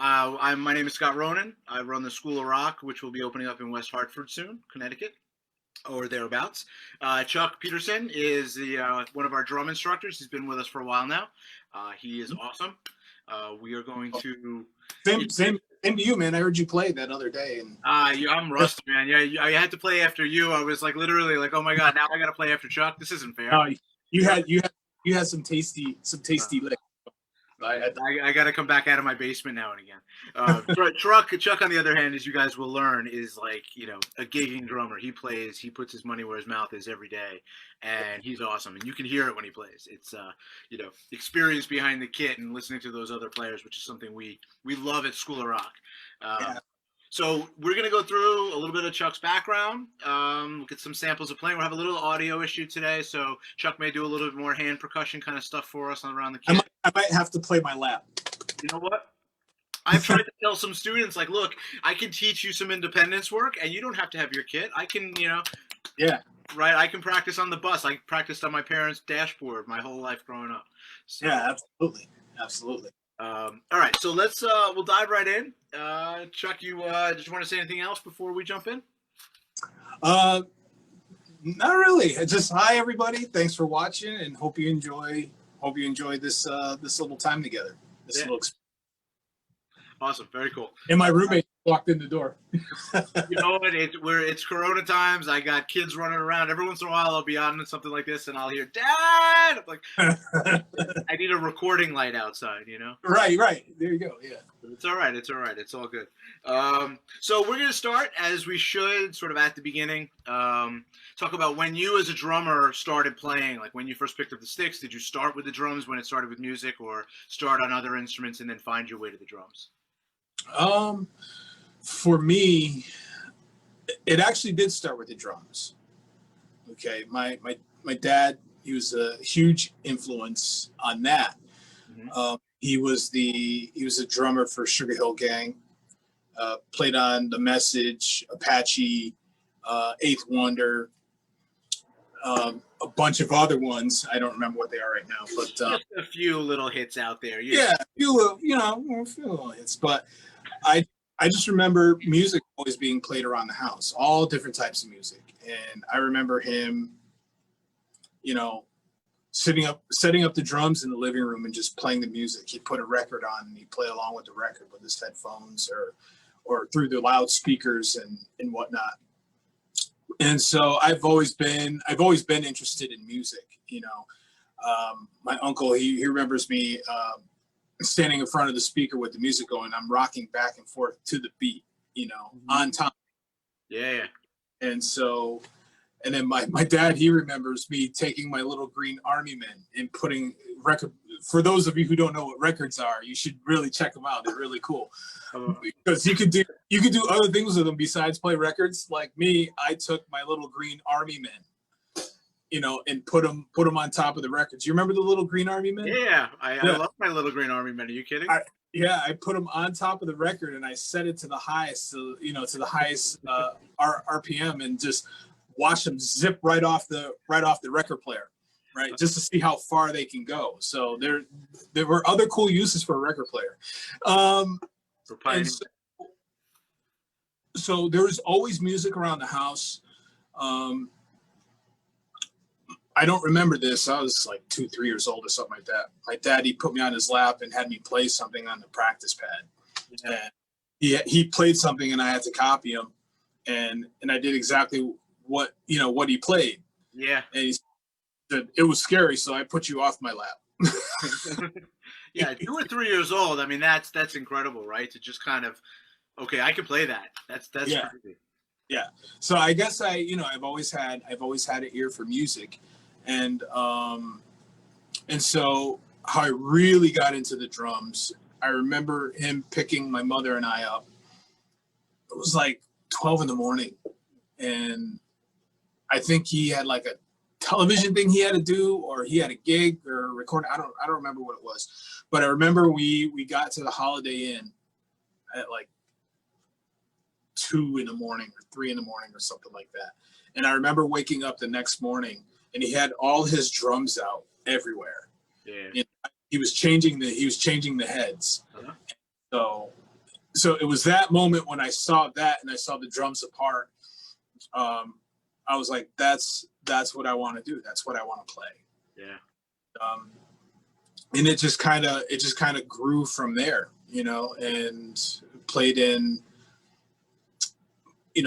My name is Scott Ronan. I run the School of Rock, which will be opening up in West Hartford soon, Connecticut, or thereabouts. Chuck Peterson is the one of our drum instructors. He's been with us for a while now. He is awesome. We are going to same to you, man. I heard you play that other day, and I'm rusty, man. Yeah, I had to play after you. I was like literally like, oh my god, now I got to play after Chuck. This isn't fair. You had some tasty licks. I got to come back out of my basement now and again. Chuck, on the other hand, as you guys will learn, is like, a gigging drummer. He puts his money where his mouth is every day, and he's awesome. And you can hear it when he plays. It's, experience behind the kit and listening to those other players, which is something we love at School of Rock. So we're going to go through a little bit of Chuck's background, look at some samples of playing. We'll have a little audio issue today, so Chuck may do a little bit more hand percussion kind of stuff for us around the kit. I might have to play my lap. You know what? I've tried to tell some students, like, look, I can teach you some independence work, and you don't have to have your kit. I can, right? I can practice on the bus. I practiced on my parents' dashboard my whole life growing up. So, yeah, absolutely. All right, so let's we'll dive right in. Chuck, did you want to say anything else before we jump in? Not really. Just hi everybody. Thanks for watching, and hope you enjoy this little time together. This little experience. Awesome, very cool. And my roommate walked in the door. You know what? It's Corona times. I got kids running around. Every once in a while, I'll be on something like this, and I'll hear "Dad." I'm like, I need a recording light outside. Right. There you go. Yeah. It's all right. It's all good. So we're gonna start, as we should, sort of at the beginning. Talk about when you, as a drummer, started playing. Like when you first picked up the sticks. Did you start with the drums when it started with music, or start on other instruments and then find your way to the drums? For me, it actually did start with the drums. Okay, my dad, he was a huge influence on that. Mm-hmm. He was a drummer for Sugar Hill Gang. Played on The Message, Apache, Eighth Wonder, a bunch of other ones. I don't remember what they are right now, but just a few little hits out there. Yeah, a few little hits. But I just remember music always being played around the house, all different types of music. And I remember him, setting up the drums in the living room and just playing the music. He'd put a record on and he'd play along with the record with his headphones or through the loudspeakers and whatnot. And so I've always been interested in music. My uncle, he remembers me standing in front of the speaker with the music going. I'm rocking back and forth to the beat, on time. Yeah. And so, and then my dad, he remembers me taking my little green army men and putting record. For those of you who don't know what records are, you should really check them out. They're really cool because you could do other things with them besides play records. Like me, I took my little green army men, and put them on top of the records. You remember the little green army men? Yeah, I love my little green army men. Are you kidding? I put them on top of the record and I set it to the highest, RPM, and just watch them zip right off the record player, right? Just to see how far they can go. So there were other cool uses for a record player. So there was always music around the house. I don't remember this. I was like 2-3 years old or something like that. My dad, he put me on his lap and had me play something on the practice pad. And he played something and I had to copy him. And I did exactly what he played. Yeah. And he said, it was scary, so I put you off my lap. Yeah, 2 or 3 years old. I mean, that's incredible, right? To just kind of, okay, I can play that. That's crazy. Yeah. So I guess I've always had an ear for music. And so how I really got into the drums, I remember him picking my mother and I up. It was like 12 in the morning. And I think he had like a television thing he had to do, or he had a gig or record. I don't remember what it was. But I remember we got to the Holiday Inn at like 2 in the morning or 3 in the morning or something like that. And I remember waking up the next morning and he had all his drums out everywhere. Yeah. And he was changing the heads. Uh-huh. So so it was that moment when I saw that and I saw the drums apart. I was like, that's what I want to do. That's what I want to play. Yeah. And it just kind of grew from there, and played in,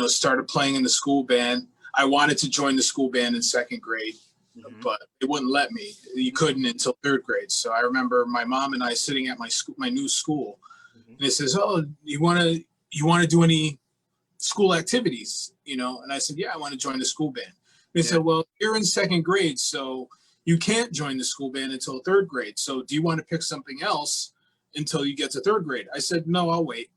started playing in the school band. I wanted to join the school band in second grade, but it wouldn't let me. You couldn't until third grade. So I remember my mom and I sitting at my new school, and it says, "Oh, you want to do any school activities?" And I said, "Yeah, I want to join the school band." They said, "Well, you're in second grade, so you can't join the school band until third grade. So do you want to pick something else until you get to third grade?" I said, "No, I'll wait."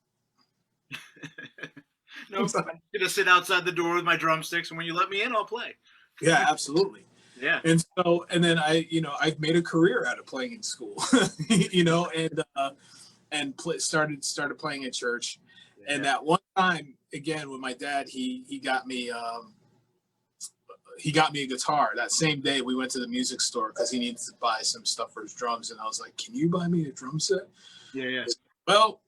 No, I'm gonna sit outside the door with my drumsticks, and when you let me in, I'll play. Yeah, absolutely. Yeah. And then I've made a career out of playing in school, and started playing in church. Yeah. And that one time, again, with my dad, he got me a guitar. That same day, we went to the music store because he needed to buy some stuff for his drums. And I was like, "Can you buy me a drum set?" Yeah. Said, well,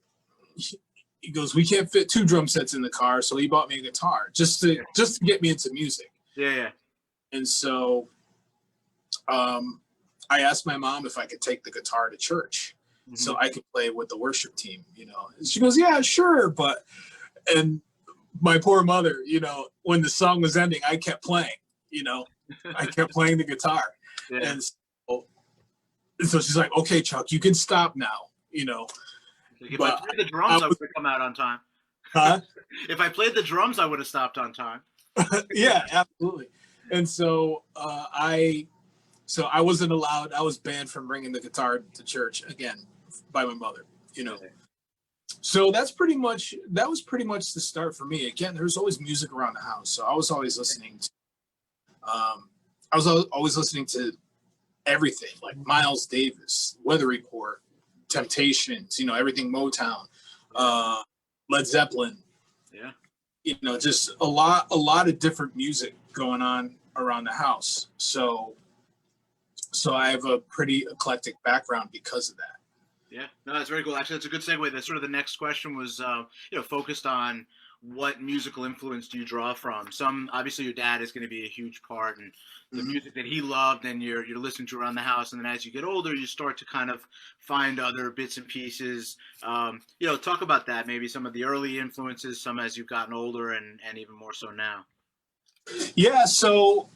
he goes, "We can't fit 2 drum sets in the car," so he bought me a guitar just to get me into music. Yeah. And so, I asked my mom if I could take the guitar to church so I could play with the worship team. And she goes, "Yeah, sure," and my poor mother, when the song was ending, I kept playing. I kept playing the guitar. Yeah. And so she's like, "Okay, Chuck, you can stop now." If I played the drums, I would have come out on time. Huh? If I played the drums, I would have stopped on time. Yeah, absolutely. And so I wasn't allowed. I was banned from bringing the guitar to church again by my mother. So that was pretty much the start for me. Again, there was always music around the house, so I was always listening to. Always listening to everything, like Miles Davis, Weather Report, Temptations, everything Motown, Led Zeppelin. Yeah. Just a lot of different music going on around the house. So I have a pretty eclectic background because of that. Yeah, no, that's very cool. Actually, that's a good segue. That's sort of the next question was, focused on what musical influence do you draw from? Obviously your dad is going to be a huge part, and the music that he loved and you're listening to around the house. And then as you get older, you start to kind of find other bits and pieces. Talk about that, maybe some of the early influences, some as you've gotten older and even more so now. Yeah. So,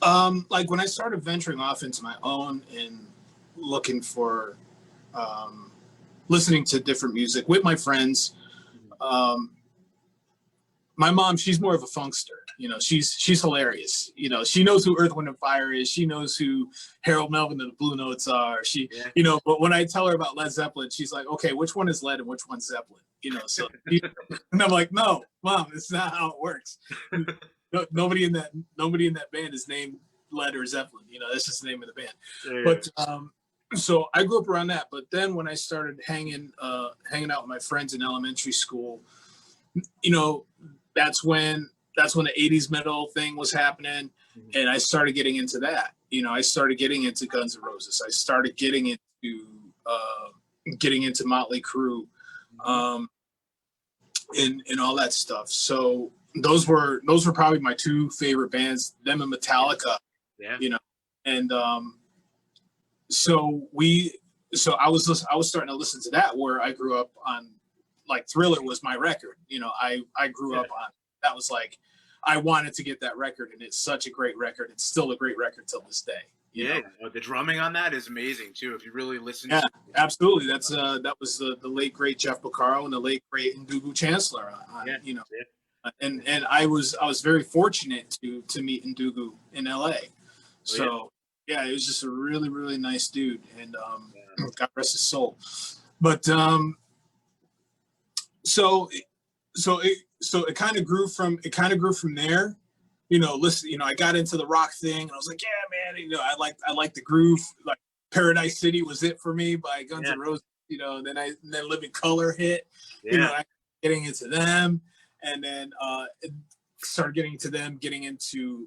like when I started venturing off into my own and looking for, listening to different music with my friends, my mom, she's more of a funkster. She's hilarious. She knows who Earth, Wind, and Fire is. She knows who Harold Melvin and the Blue Notes are. But when I tell her about Led Zeppelin, she's like, "Okay, which one is Led and which one's Zeppelin?" And I'm like, "No, Mom, it's not how it works. Nobody in that band is named Led or Zeppelin. That's just the name of the band." Yeah. But so I grew up around that. But then when I started hanging out with my friends in elementary school, that's when the 80s metal thing was happening, and I started getting into that. I started getting into Guns N' Roses. I started getting into Motley Crue, and all that stuff. So those were probably my 2 favorite bands, them and Metallica. Yeah. And so I was starting to listen to that, where I grew up on. Like Thriller was my record. I grew up on. That was like, I wanted to get that record, and it's such a great record. It's still a great record till this day. Yeah, the drumming on that is amazing too. If you really listen. Yeah, absolutely. That's that was the late great Jeff Porcaro and the late great Ndugu Chancellor. And I was very fortunate to meet Ndugu in L.A. So yeah, he was just a really, really nice dude, and God rest his soul. But So it kind of grew from there, listen, I got into the rock thing, and I was like, yeah, man, I like the groove. Like Paradise City was it for me by Guns N' Roses, then Living Color hit, getting into them, and then started getting into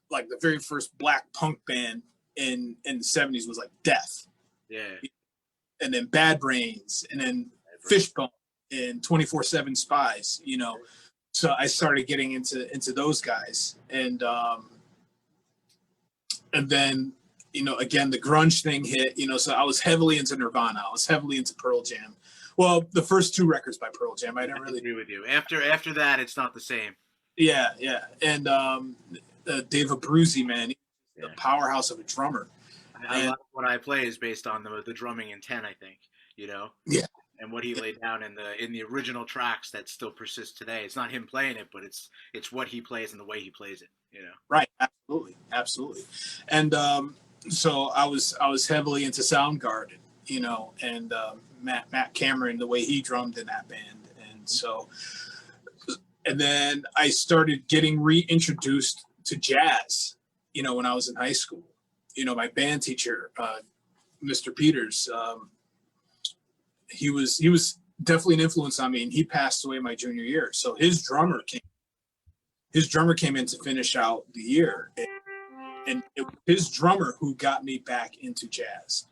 like the very first black punk band in the 70s was like Death. Yeah. then Bad Brains, and then Fishbone and 24/7 Spies. You know, so I started getting into those guys, and then you know, again, the grunge thing hit. You know, so I was heavily into Nirvana. I was heavily into Pearl Jam. Well, the first two records by Pearl Jam, I didn't really agree with you. After that, it's not the same. Yeah, yeah, and Dave Abruzzi, man, the powerhouse of a drummer. A lot of what I play is based on the drumming intent, I think. You know. Yeah. And what he laid down in the original tracks that still persist today. It's not him playing it, but it's what he plays and the way he plays it. You know. Right. Absolutely. And so I was heavily into Soundgarden, you know, and Matt Cameron, the way he drummed in that band, and so, and then I started getting reintroduced to jazz, you know, when I was in high school. You know, my band teacher, Mr. Peters, he was definitely an influence on me, and he passed away my junior year. So his drummer came in to finish out the year, and it was his drummer who got me back into jazz.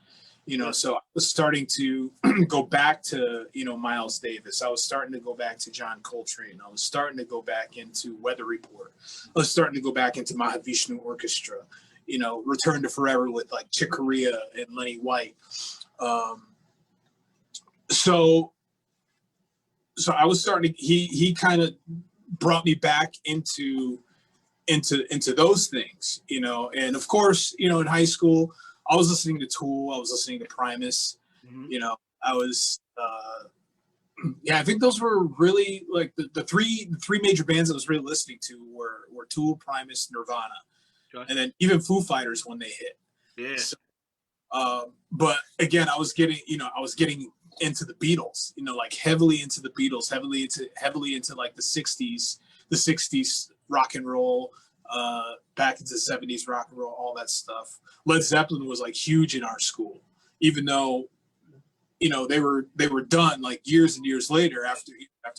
You know, so I was starting to go back to, you know, Miles Davis. I was starting to go back to John Coltrane. I was starting to go back into Weather Report. I was starting to go back into Mahavishnu Orchestra, you know, Return to Forever with like Chick Corea and Lenny White. So I was starting to, he kind of brought me back into those things, you know. And of course, you know, in high school, I was listening to Tool, I was listening to Primus, you know, I was, I think those were really like the three major bands I was really listening to were Tool, Primus, Nirvana, and then even Foo Fighters when they hit. Yeah. So, but again, I was getting into the Beatles, you know, like heavily into the Beatles, heavily into like the 60s rock and roll, back into the 70s rock and roll, all that stuff. Led Zeppelin was like huge in our school, even though, you know, they were done like years and years later after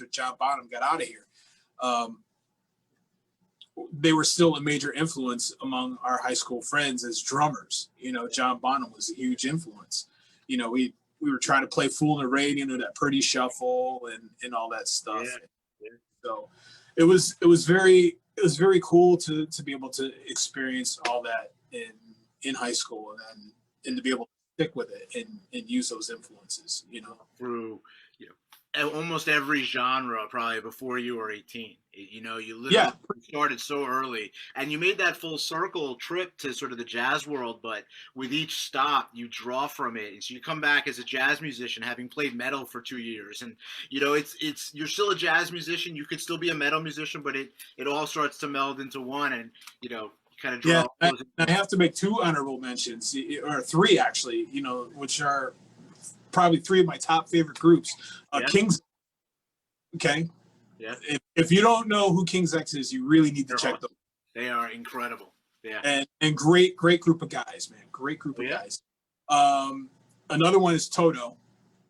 John Bonham got out of here. They were still a major influence among our high school friends as drummers. You know, John Bonham was a huge influence. You know, we were trying to play Fool in the Rain, you know, that Pretty Shuffle and all that stuff. Yeah. So it was very cool to be able to experience all that in high school, and to be able to stick with it and use those influences, you know, through, you know, almost every genre probably before you were 18. You know, you literally started so early, and you made that full circle trip to sort of the jazz world, but with each stop you draw from it. And so you come back as a jazz musician having played metal for 2 years, and you know, it's you're still a jazz musician, you could still be a metal musician, but it all starts to meld into one, and you know, kind of draw. I have to make two honorable mentions, or three actually, you know, which are probably three of my top favorite groups. King's, okay. Yeah. If you don't know who King's X is, you really need to check them. They are incredible. Yeah. And great group of guys, man. Great group of guys. Another one is Toto.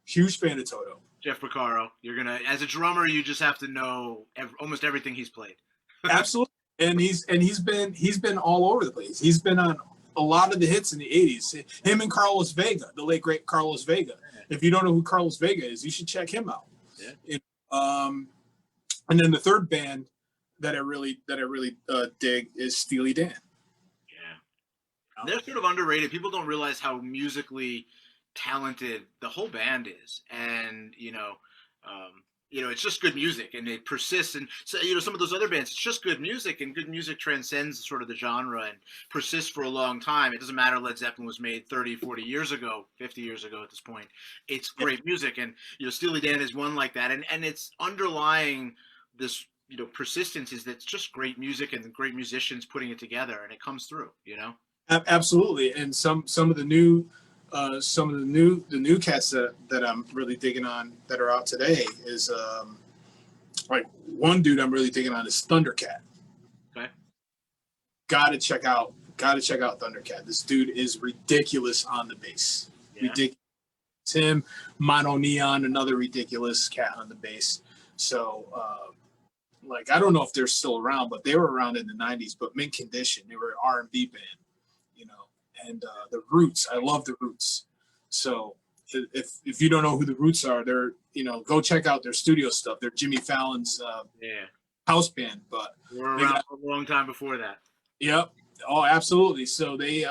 Huge fan of Toto. Jeff Porcaro. You're gonna, as a drummer, you just have to know almost everything he's played. Absolutely. And he's been all over the place. He's been on a lot of the hits in the 80s. Him and Carlos Vega, the late great Carlos Vega. If you don't know who Carlos Vega is, you should check him out. Yeah. And then the third band that I really dig is Steely Dan. Yeah. They're sort of underrated. People don't realize how musically talented the whole band is, and you know, it's just good music, and it persists. And so, you know, some of those other bands, it's just good music, and good music transcends sort of the genre and persists for a long time. It doesn't matter Led Zeppelin was made 30, 40 years ago, 50 years ago at this point. It's great music, and you know, Steely Dan is one like that, and it's underlying this, you know, persistence is that it's just great music and great musicians putting it together, and it comes through, you know. Absolutely. And some of the new cats that I'm really digging on that are out today is like one dude I'm really digging on is Thundercat. Okay. Gotta check out Thundercat. This dude is ridiculous on the bass. Yeah. Ridiculous. Him, Mono Neon, another ridiculous cat on the bass. So like, I don't know if they're still around, but they were around in the 90s. But Mint Condition, they were an R&B band, you know. And the Roots, I love the Roots. So if you don't know who the Roots are, they're, go check out their studio stuff. They're Jimmy Fallon's house band, but we were around for a long time before that. Yep. Oh, absolutely. So they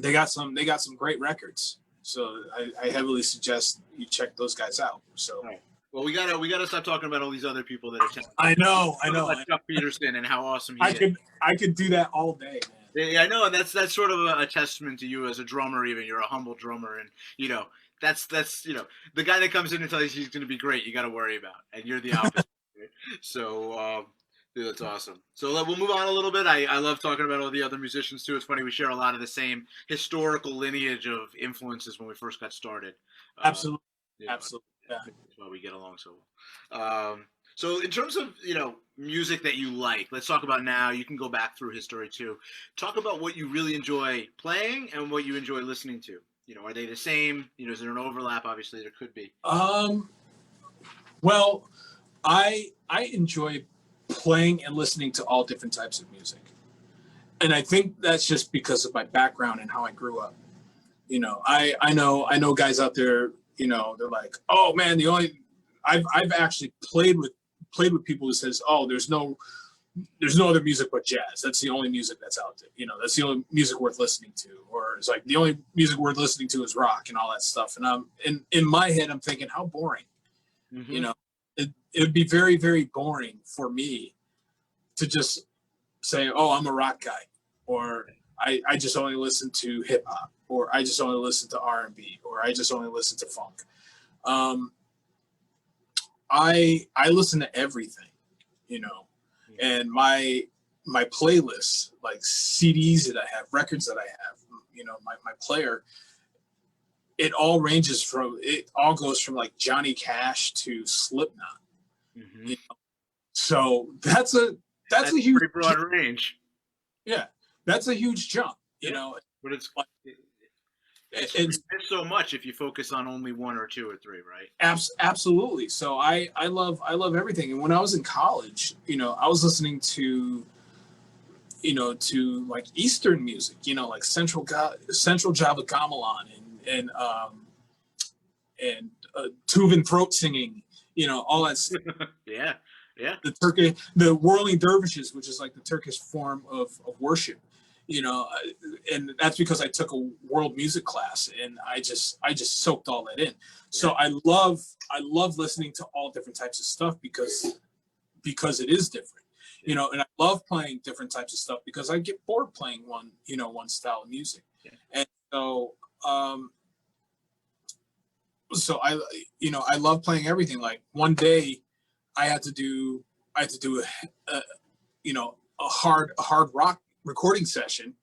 got some great records. So I heavily suggest you check those guys out. So. Right. Well, we gotta stop talking about all these other people that are talented. I know. Like Jeff Peterson and how awesome he is. I could do that all day, man. Yeah, I know, and that's sort of a testament to you as a drummer. Even you're a humble drummer, and that's the guy that comes in and tells you he's going to be great. You got to worry about, and you're the opposite. Right? So. Dude, that's awesome. So we'll move on a little bit. I love talking about all the other musicians too. It's funny, we share a lot of the same historical lineage of influences when we first got started. Absolutely. Absolutely. Yeah. That's why we get along so well. So in terms of, music that you like, let's talk about now. You can go back through history too. Talk about what you really enjoy playing and what you enjoy listening to. Are they the same? Is there an overlap? Obviously there could be. Well, I enjoy playing and listening to all different types of music. And I think that's just because of my background and how I grew up. I know guys out there, they're like, oh man, I've actually played with people who says, oh, there's no other music but jazz. That's the only music that's out there. That's the only music worth listening to. Or it's like the only music worth listening to is rock and all that stuff. And in my head, I'm thinking, how boring. Mm-hmm. It would be very, very boring for me to just say, oh, I'm a rock guy, or I just only listen to hip hop, or I just only listen to R&B, or I just only listen to funk. I listen to everything, and my playlists, like CDs that I have, records that I have, my player, it all goes from like Johnny Cash to Slipknot. Mm-hmm. So that's a huge, pretty broad range. Yeah, that's a huge jump, But it's so much if you focus on only one or two or three, right? Absolutely. So I love everything. And when I was in college, I was listening to like Eastern music, like Central Java Gamelan and Tuvan throat singing, all that stuff. Yeah. The whirling dervishes, which is like the Turkish form of worship, and that's because I took a world music class and I just soaked all that in. So I love listening to all different types of stuff because it is different, and I love playing different types of stuff because I get bored playing one style of music. Yeah. And so I love playing everything. Like one day I had to do a hard rock recording session,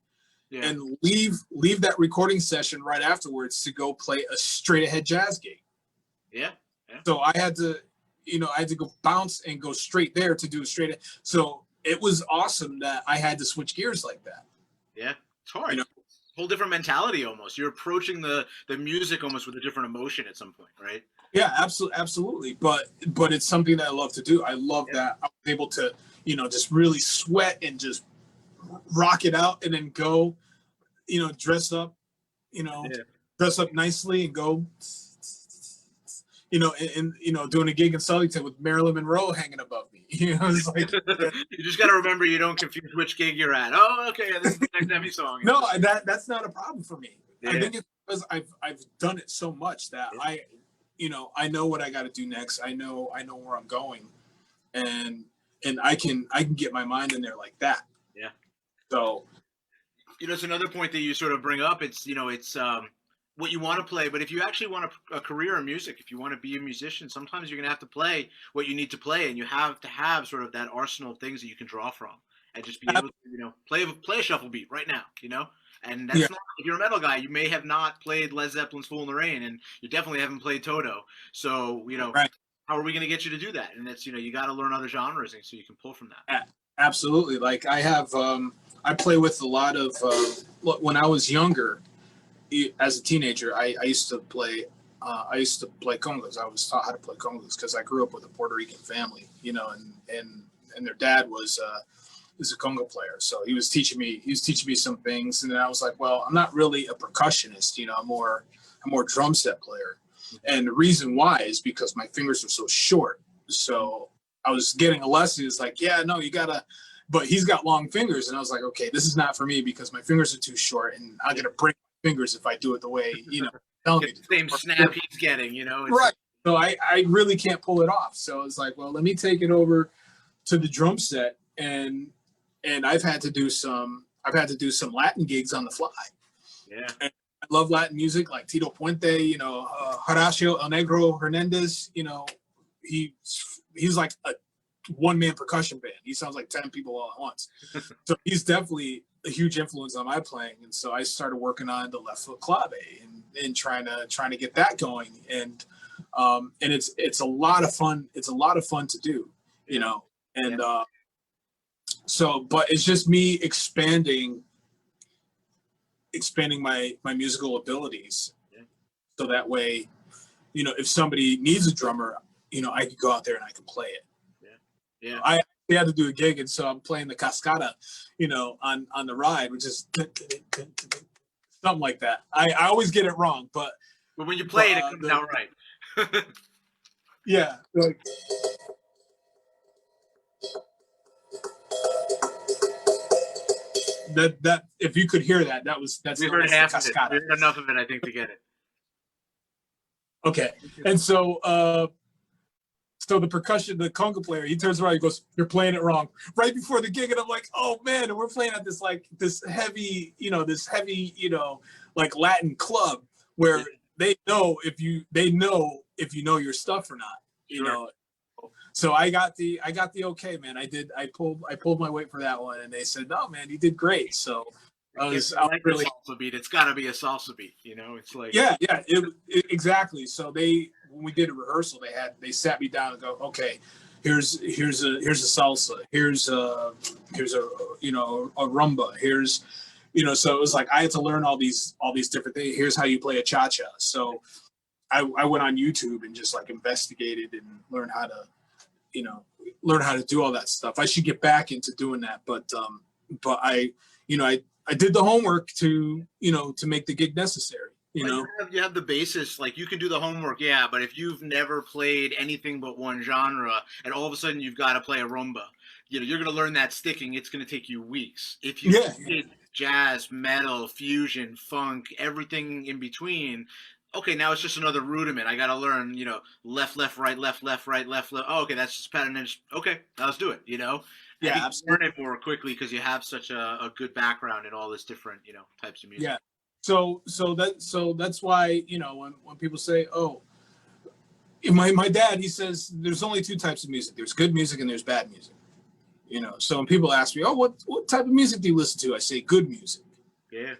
and leave that recording session right afterwards to go play a straight ahead jazz gig. Yeah. So I had to go bounce and go straight there to do a straight ahead. So it was awesome that I had to switch gears like that. Yeah, it's hard. Whole different mentality almost. You're approaching the music almost with a different emotion at some point, right? Yeah, absolutely. But it's something that I love to do. I love that I was able to, just really sweat and just rock it out and then go, dress up nicely and go, and doing a gig in Sullyton with Marilyn Monroe hanging above me. It's like, you just got to remember you don't confuse which gig you're at. Oh, okay, this is the next heavy song. No, that's not a problem for me. Yeah. I think it's because I've done it so much that I know what I got to do next. I know where I'm going, and I can get my mind in there like that. Yeah. So, it's another point that you sort of bring up. It's what you want to play, but if you actually want a career in music, if you want to be a musician, sometimes you're going to have to play what you need to play, and you have to have sort of that arsenal of things that you can draw from, and just be able to, play a shuffle beat right now, And that's not, if you're a metal guy, you may have not played Led Zeppelin's Fool in the Rain, and you definitely haven't played Toto. So, right. How are we going to get you to do that? And that's, you got to learn other genres so you can pull from that. Absolutely. Like I have, I play with a lot of, when I was younger, as a teenager, I used to play congas. I was taught how to play congas because I grew up with a Puerto Rican family, and their dad was a conga player. So he was teaching me some things, and then I was like, well, I'm not really a percussionist, a more drum set player. And the reason why is because my fingers are so short. So I was getting a lesson. It's like, yeah, no, you gotta, but he's got long fingers. And I was like, okay, this is not for me because my fingers are too short and I'm gonna break my fingers if I do it the way, tell me. The same snap he's getting, It's right. So I really can't pull it off. So it's like, well, let me take it over to the drum set, and I've had to do some Latin gigs on the fly. Yeah. And I love Latin music like Tito Puente, Horacio El Negro Hernandez, he's like a one-man percussion band. He sounds like 10 people all at once. So he's definitely a huge influence on my playing. And so I started working on the left foot clave and trying to get that going. And it's a lot of fun. It's a lot of fun to do, and so, but it's just me expanding my musical abilities. Yeah. So that way, if somebody needs a drummer, I can go out there and I can play it. Yeah. Yeah. I had to do a gig, and so I'm playing the cascada, on the ride, which is something like that. I always get it wrong, but when you play it comes out right. Yeah. Like, that if you could hear that's we heard half of it. We heard enough of it, I think, to get it. Okay. And so so the conga player, he turns around, he goes, "You're playing it wrong." Right before the gig, and I'm like, "Oh man!" And we're playing at this heavy, like Latin club where they know if you know your stuff or not, Sure. So I got the okay, man. I pulled my weight for that one, and they said, "No, man, you did great." So I was really salsa beat. It's got to be a salsa beat, It's like exactly. So when we did a rehearsal, they sat me down and go, "Okay, here's a salsa, here's a rumba, here's." So it was like I had to learn all these different things. Here's how you play a cha-cha. So I went on YouTube and just like investigated and learned how to do all that stuff. I should get back into doing that, but I did the homework to make the gig necessary. You have the basis, like you can do the homework, yeah. But if you've never played anything but one genre, and all of a sudden you've got to play a rumba, you're going to learn that sticking. It's going to take you weeks. If you did jazz, metal, fusion, funk, everything in between. Okay, now it's just another rudiment. I got to learn, left, right, left, right, left. Oh, okay, that's just pattern. Okay, now let's do it, Yeah, absolutely. You learn it more quickly because you have such a good background in all this different, types of music. Yeah. So that's why, when people say, "Oh," my dad, he says there's only two types of music. There's good music and there's bad music. So when people ask me, "Oh, what type of music do you listen to?" I say good music. Yeah.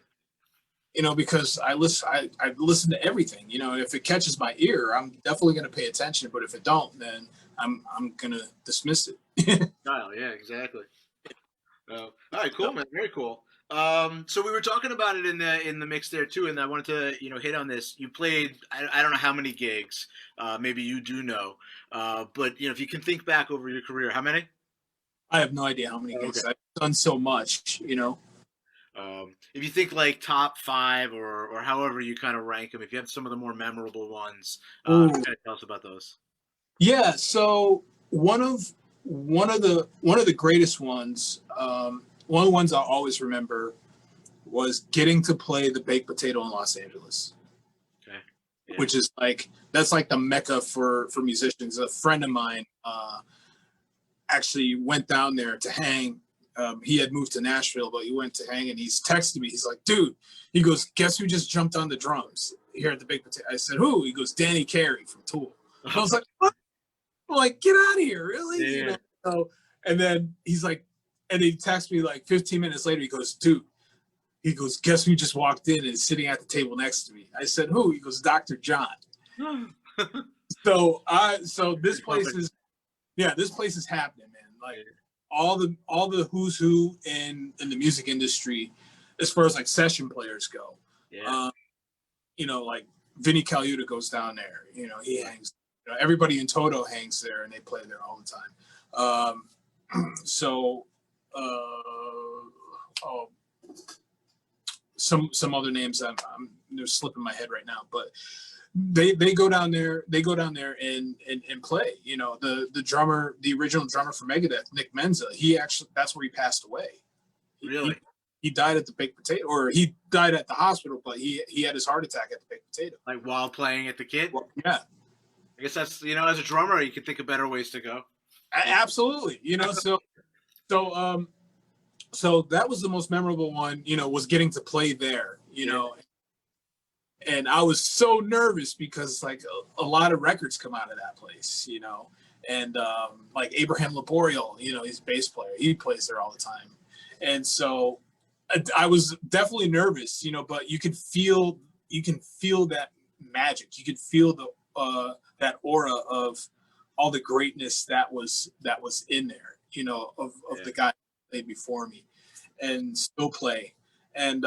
Because I listen to everything. If it catches my ear, I'm definitely going to pay attention. But if it don't, then I'm going to dismiss it. Style, yeah, exactly. All right, cool, man. Very cool. So we were talking about it in the mix there too, and I wanted to hit on this. You played I don't know how many gigs, maybe you do know, but if you can think back over your career, how many? I have no idea how many gigs. I've done so much, If you think like top 5 or however you kind of rank them, if you have some of the more memorable ones, kind of tell us about those. Yeah. So one of the greatest ones, one of the ones I'll always remember was getting to play the Baked Potato in Los Angeles. Okay. Yeah. Which is that's like the mecca for musicians. A friend of mine actually went down there to hang. He had moved to Nashville, but he went to hang, and he's texted me. He's like, "Dude," he goes, "guess who just jumped on the drums here at the Baked Potato?" I said, "Who?" He goes, "Danny Carey from Tool." I was like, "What?" I'm like, "Get out of here, really?" Yeah. So, and then he's like, and he texts me like 15 minutes later. He goes, "Dude," he goes, "guess who just walked in and is sitting at the table next to me?" I said, "Who?" He goes, "Dr. John." So this place is happening, man. Like all the who's who in the music industry, as far as like session players go. Yeah. Like Vinny Colaiuta goes down there. He hangs. Everybody in Toto hangs there, and they play there all the time. Some other names I'm they're slipping my head right now, but they go down there and play. You know, the drummer, the original drummer for Megadeth, Nick Menza, that's where he passed away. Really? He died at the Baked Potato, or he died at the hospital, but he had his heart attack at the Baked Potato. Like while playing at the Kid? Well, yeah. I guess that's, you know, as a drummer, you can think of better ways to go. Absolutely. You know, so that was the most memorable one, you know, was getting to play there, you know. And I was so nervous because like a lot of records come out of that place, you know. And like Abraham Laboriel, you know, he's a bass player. He plays there all the time. And so I was definitely nervous, you know, but you can feel that magic. You could feel that aura of all the greatness that was in there, you know, of the guy who played before me and still play. And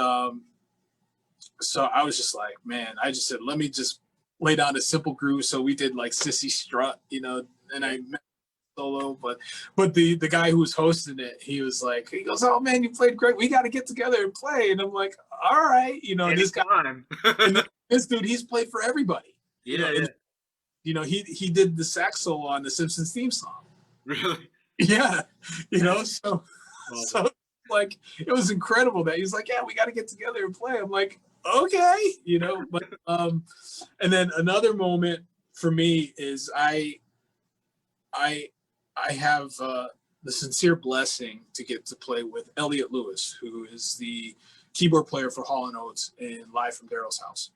so I was just like, man, I just said, let me just lay down a simple groove. So we did like Sissy Strut, you know, and I met solo, but the guy who was hosting it, he goes, oh man, you played great. We got to get together and play. And I'm like, all right, you know, this guy, and this dude, he's played for everybody. Yeah, you know, he did the sax solo on the Simpsons theme song. Really? Yeah, you know, so like it was incredible that he's like, yeah, we got to get together and play. I'm like, okay, you know, but and then another moment for me is I have the sincere blessing to get to play with Elliot Lewis, who is the keyboard player for Hall & Oates in Live from Daryl's House.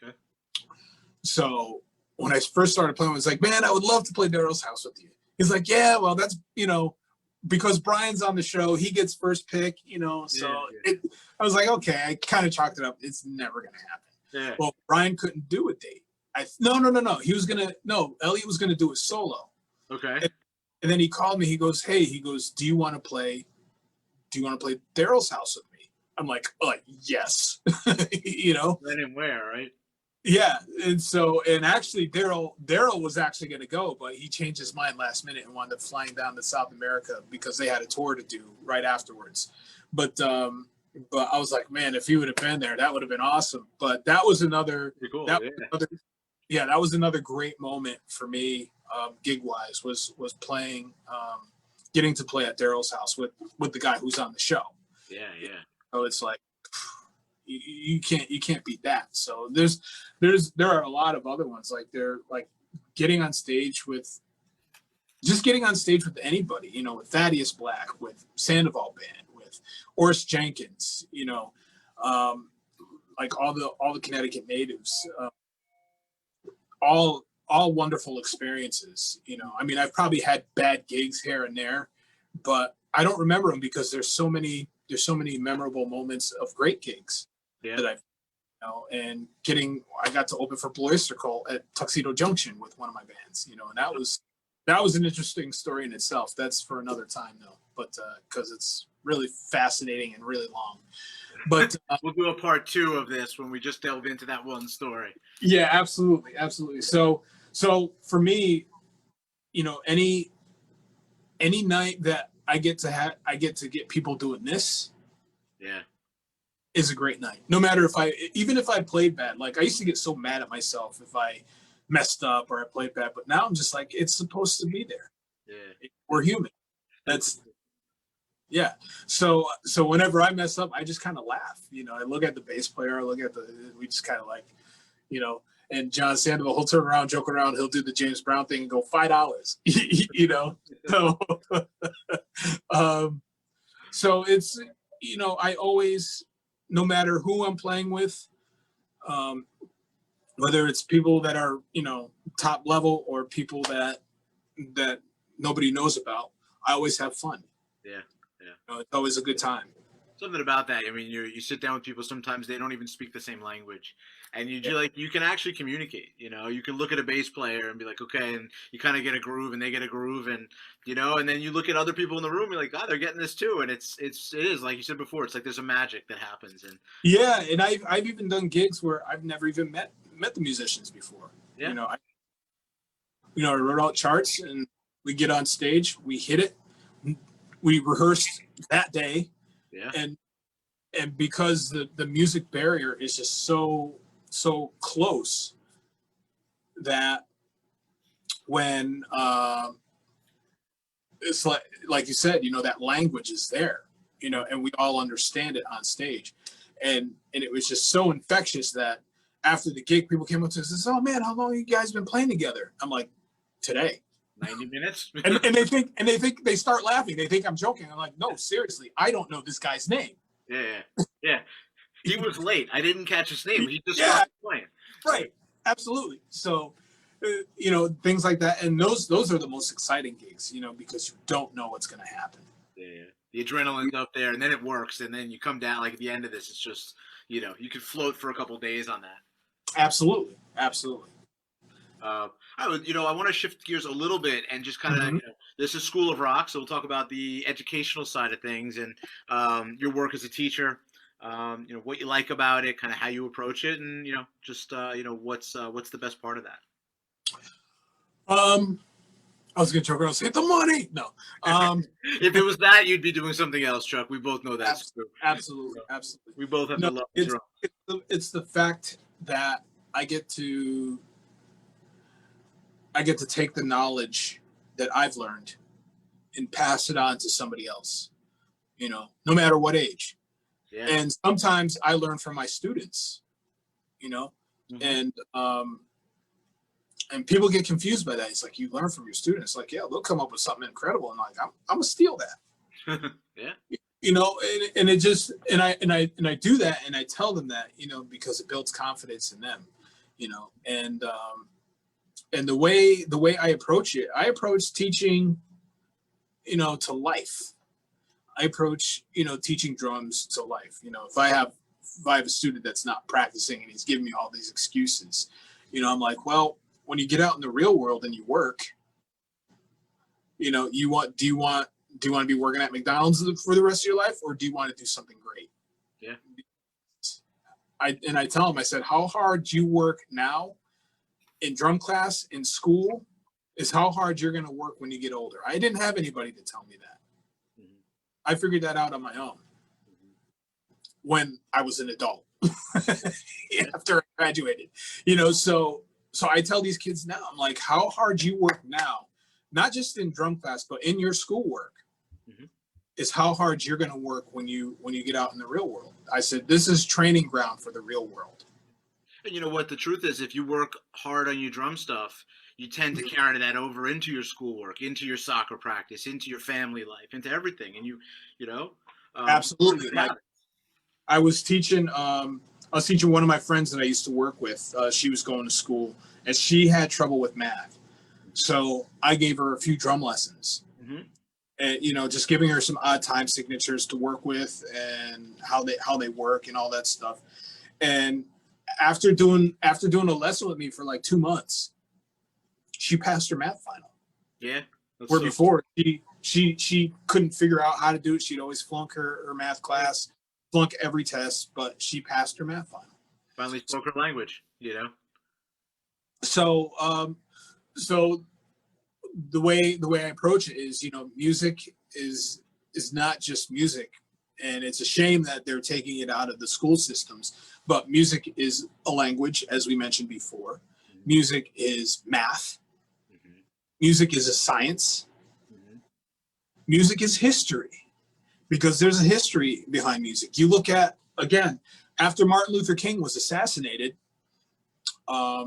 Okay. So when I first started playing, I was like, man, I would love to play Daryl's House with you. He's like, yeah, well, that's, you know, because Brian's on the show, he gets first pick, you know. So I was like, okay, I kind of chalked it up. It's never going to happen. Yeah. Well, Brian couldn't do a date. No. Elliot was going to do it solo. Okay. And then he called me. He goes, do you want to play Daryl's House with me? I'm like, yes. You know? When and where, right? Yeah. And actually Daryl was actually going to go, but he changed his mind last minute and wound up flying down to South America because they had a tour to do right afterwards. But I was like, man, if he would have been there, that would have been awesome. But that was another, cool. that was another great moment for me, gig wise, was playing, getting to play at Daryl's house with the guy who's on the show. Yeah. So it's like, you can't beat that. So there are a lot of other ones, like they're like getting on stage with anybody, you know, with Thaddeus Black, with Sandoval Band, with Oris Jenkins, you know, like all the Connecticut natives, all wonderful experiences. You know, I mean, I've probably had bad gigs here and there, but I don't remember them because there's so many memorable moments of great gigs that I've, you know, and I got to open for Blue Oyster Cult at Tuxedo Junction with one of my bands, you know, and that was an interesting story in itself. That's for another time though, but because it's really fascinating and really long. But we'll do a part 2 of this when we just delve into that one story. Yeah, absolutely. So for me, you know, any night that I get to get people doing this, is a great night. No matter even if I played bad. Like I used to get so mad at myself if I messed up or I played bad, but now I'm just like, it's supposed to be there. Yeah, we're human. Yeah. So whenever I mess up, I just kind of laugh. You know, I look at the bass player, we just kind of like, you know, and John Sandoval, he'll turn around, joke around, he'll do the James Brown thing and go $5, you know? So, so it's, you know, I always, no matter who I'm playing with, whether it's people that are, you know, top level or people that nobody knows about, I always have fun. Yeah. You know, it's always a good time. Something about that. I mean, you sit down with people, sometimes they don't even speak the same language, and you can actually communicate. You know, you can look at a bass player and be like, okay, and you kind of get a groove, and they get a groove, and you know, and then you look at other people in the room, and you're like, oh, they're getting this too, and it is like you said before, it's like there's a magic that happens, and yeah, and I've even done gigs where I've never even met the musicians before. Yeah. I wrote out charts, and we get on stage, we hit it, we rehearsed that day. Yeah. And because the music barrier is just so so close that when it's like you said, you know, that language is there, you know, and we all understand it on stage. And it was just so infectious that after the gig, people came up to us and said, "Oh man, how long have you guys been playing together?" I'm like, "Today." 90 minutes. and they start laughing. They think I'm joking. I'm like, "No, seriously, I don't know this guy's name." Yeah. He was late. I didn't catch his name. He just Yeah. started playing. Right. Absolutely. So, you know, things like that. And those are the most exciting gigs, you know, because you don't know what's going to happen. Yeah. The adrenaline's up there, and then it works, and then you come down, like at the end of this, it's just, you know, you could float for a couple of days on that. Absolutely. I want to shift gears a little bit and just kind of, you know, this is School of Rock, so we'll talk about the educational side of things and your work as a teacher. You know, what you like about it, kind of how you approach it, and you know, just you know, what's the best part of that? I was gonna joke around and say the money. No. If it was that, you'd be doing something else, Chuck. We both know that's true. Absolutely. We both have to love the drum. It's the fact that I get to take the knowledge that I've learned and pass it on to somebody else, you know, no matter what age. Yeah. And sometimes I learn from my students, you know, and people get confused by that. It's like, you learn from your students. Like, yeah, they'll come up with something incredible, and like, I'm gonna steal that. Yeah. You know, and it just, and I do that, and I tell them that, you know, because it builds confidence in them, you know, and the way I approach it, I approach teaching, you know, to life. I approach, you know, teaching drums to life. You know, if I have a student that's not practicing and he's giving me all these excuses, you know, I'm like, well, when you get out in the real world and you work, you know, do you want to be working at McDonald's for the rest of your life, or do you want to do something great? Yeah. I tell them, I said, how hard you work now in drum class, in school, is how hard you're going to work when you get older. I didn't have anybody to tell me that. I figured that out on my own when I was an adult after I graduated, you know, so I tell these kids now, I'm like, how hard you work now, not just in drum class, but in your schoolwork, is how hard you're going to work when you get out in the real world. I said, this is training ground for the real world. And you know what? The truth is, if you work hard on your drum stuff, you tend to carry that over into your schoolwork, into your soccer practice, into your family life, into everything. And you know, absolutely. I was teaching one of my friends that I used to work with. She was going to school and she had trouble with math. So I gave her a few drum lessons, and, you know, just giving her some odd time signatures to work with and how they work and all that stuff. And after doing a lesson with me for like 2 months, she passed her math final. Yeah. Where before she couldn't figure out how to do it. She'd always flunk her math class, flunk every test, but she passed her math final. Finally spoke her language, you know. So the way I approach it is, you know, music is not just music, and it's a shame that they're taking it out of the school systems. But music is a language, as we mentioned before. Music is math. Music is a science. Music is history, because there's a history behind music. You look at, again, after Martin Luther King was assassinated, a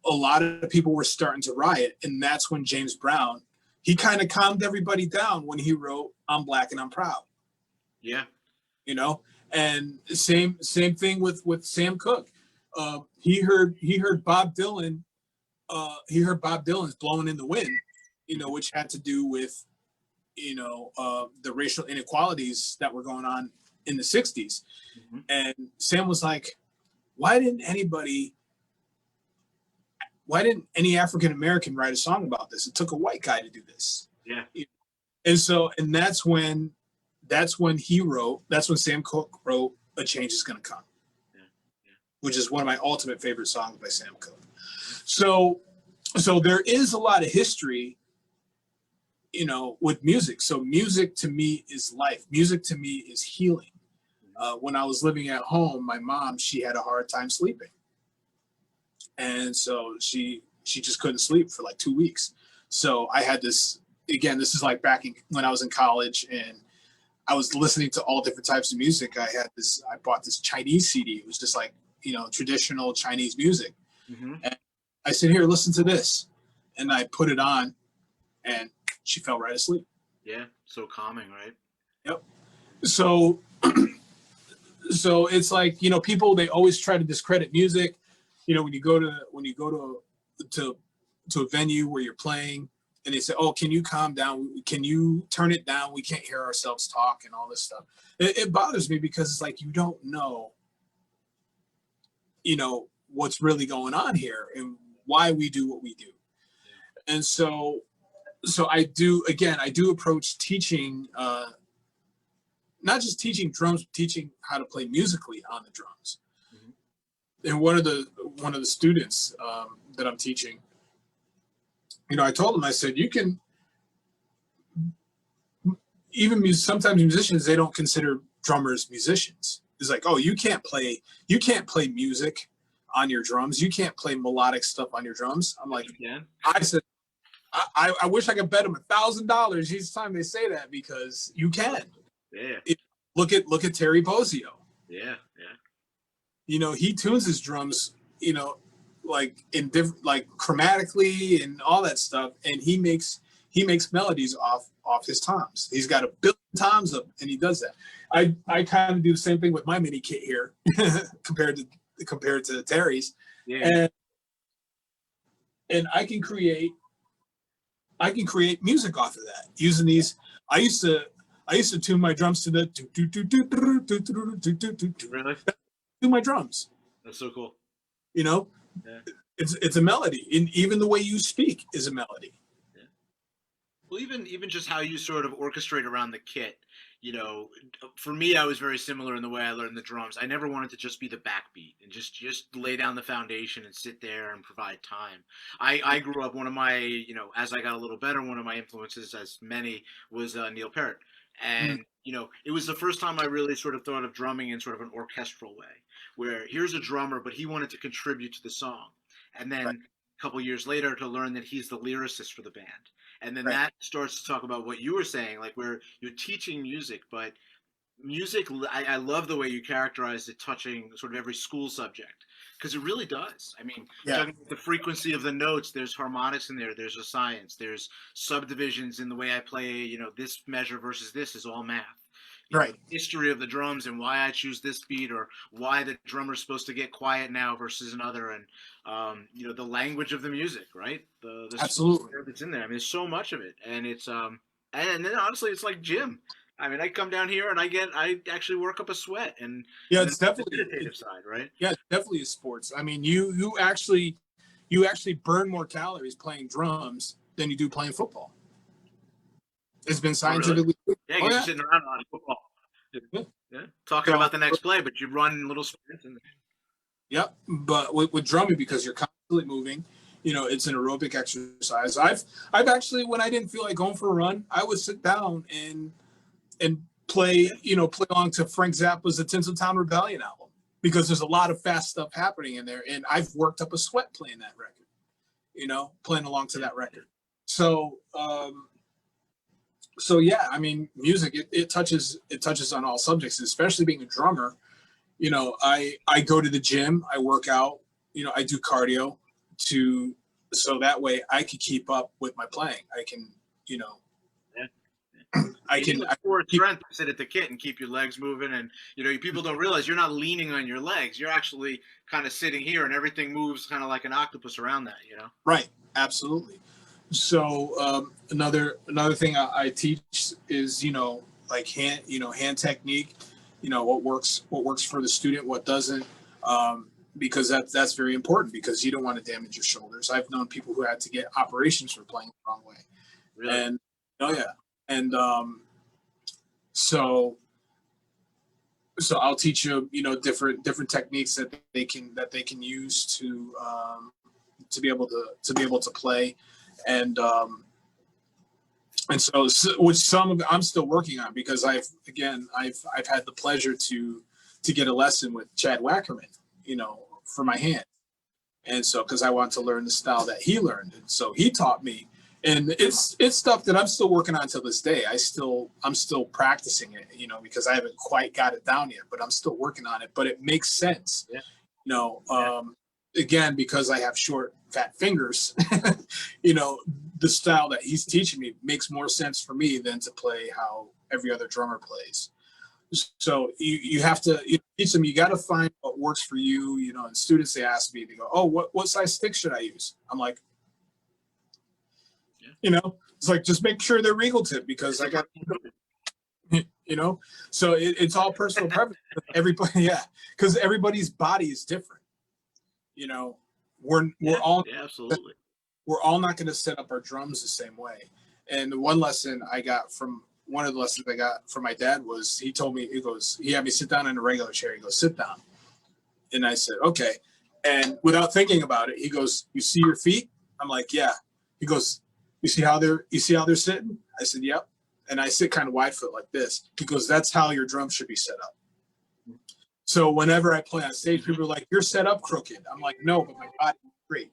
lot of people were starting to riot, and that's when James Brown, he kind of calmed everybody down when he wrote "I'm Black and I'm Proud." Yeah. You know, and same thing with Sam Cooke. He heard Bob Dylan. He heard Bob Dylan's "Blowing in the Wind," you know, which had to do with, you know, the racial inequalities that were going on in the 60s. And Sam was like, why didn't any African American write a song about this? It took a white guy to do this. Yeah. And that's when Sam Cooke wrote "A Change Is Gonna Come," which is one of my ultimate favorite songs by Sam Cooke. So there is a lot of history, you know, with music. So music to me is life. Music to me is healing. When I was living at home, my mom, she had a hard time sleeping. and so she just couldn't sleep for like 2 weeks. So I had this, again, this is like back when I was in college, and I was listening to all different types of music. I bought this Chinese CD. It was just like, traditional Chinese music. Mm-hmm. And I said, here, listen to this. And I put it on, and she fell right asleep. Yeah, so calming, right? Yep. So it's like, people, they always try to discredit music. When you go to a venue where you're playing, and they say, oh, can you calm down? Can you turn it down? We can't hear ourselves talk and all this stuff. It bothers me because it's like, you don't know, what's really going on here and why we do what we do. And so I do approach teaching, not just teaching drums, but teaching how to play musically on the drums. Mm-hmm. And one of the students that I'm teaching, I told him, I said, you can, sometimes musicians, they don't consider drummers musicians. It's like, oh, you can't play music on your drums. You can't play melodic stuff on your drums. I'm like, yeah. I said, I wish I could bet them $1,000 each time they say that, because you can. Yeah. Look at Terry Bozzio. Yeah. Yeah. He tunes his drums, like in different, like chromatically and all that stuff, and he makes melodies off his toms. He's got 1 billion toms up, and he does that. I kind of do the same thing with my mini kit here compared to Terry's. Yeah. And I can create music off of that using these. I used to tune my drums to the Really? Do my drums. That's so cool. Yeah. It's a melody, and even the way you speak is a melody. Yeah. Well, even just how you sort of orchestrate around the kit. For me, I was very similar in the way I learned the drums. I never wanted to just be the backbeat and just lay down the foundation and sit there and provide time. I grew up, one of my, as I got a little better, one of my influences, as many, was Neil Peart. And, it was the first time I really sort of thought of drumming in sort of an orchestral way, where here's a drummer, but he wanted to contribute to the song. And then a couple years later to learn that he's the lyricist for the band. And then that starts to talk about what you were saying, like where you're teaching music, but music, I love the way you characterized it touching sort of every school subject, because it really does. I mean, talking about the frequency of the notes, there's harmonics in there, there's a science, there's subdivisions in the way I play, this measure versus this is all math. The history of the drums and why I choose this beat, or why the drummer's supposed to get quiet now versus another, and the language of the music, right? The Absolutely that's in there. I mean, there's so much of it, and it's and then honestly, it's like gym. I mean, I come down here and I actually work up a sweat, and it's definitely the meditative side, right? Yeah, it's definitely a sports. I mean, you actually burn more calories playing drums than you do playing football. It's been scientifically. Oh, really? Yeah, you're sitting around on football. Yeah. Talking about the next play, but you run little sprints. Yep, but with drumming, because you're constantly moving, it's an aerobic exercise. I've actually, when I didn't feel like going for a run, I would sit down and play along to Frank Zappa's The Tinseltown Rebellion album, because there's a lot of fast stuff happening in there, and I've worked up a sweat playing that record, playing along to that record. So yeah, I mean, music, it touches on all subjects, especially being a drummer. I go to the gym, I work out, I do cardio so that way I can keep up with my playing. I can, I can strength to sit at the kit and keep your legs moving, and people don't realize you're not leaning on your legs, you're actually kind of sitting here, and everything moves kind of like an octopus around that. Right, absolutely. So another thing I teach is like hand technique, what works for the student, what doesn't, because that's very important, because you don't want to damage your shoulders. I've known people who had to get operations for playing the wrong way. Really? And and so I'll teach you different techniques that they can use to be able to play, and so which some of I'm still working on, because I've had the pleasure to get a lesson with Chad Wackerman, for my hand. And so, because I want to learn the style that he learned, and so he taught me, and it's stuff that I'm still working on till this day. I'm still practicing it, you know, because I haven't quite got it down yet, but I'm still working on it. But it makes sense, Yeah. you know. Again, because I have short, fat fingers, you know, the style that he's teaching me makes more sense for me than to play how every other drummer plays. So you have to teach them. You got to find what works for you. You know, and students, they ask me, they go, "Oh, what size stick should I use?" I'm like, you know, it's like, just make sure they're regal tip, because I got, you know. So it's all personal preference. Everybody, yeah, because everybody's body is different. You know, we're all absolutely. We're all not going to set up our drums the same way. And the one lesson I got from one of the lessons I got from my dad was, he told me, he had me sit down in a regular chair. He goes, "Sit down." And I said, "Okay." And without thinking about it, he goes, "You see your feet?" I'm like, "Yeah." He goes, you see how they're sitting?" I said, "Yep." And I sit kind of wide foot like this. He goes, "That's how your drum should be set up." So whenever I play on stage, people are like, "You're set up crooked." I'm like, "No, but my body's straight."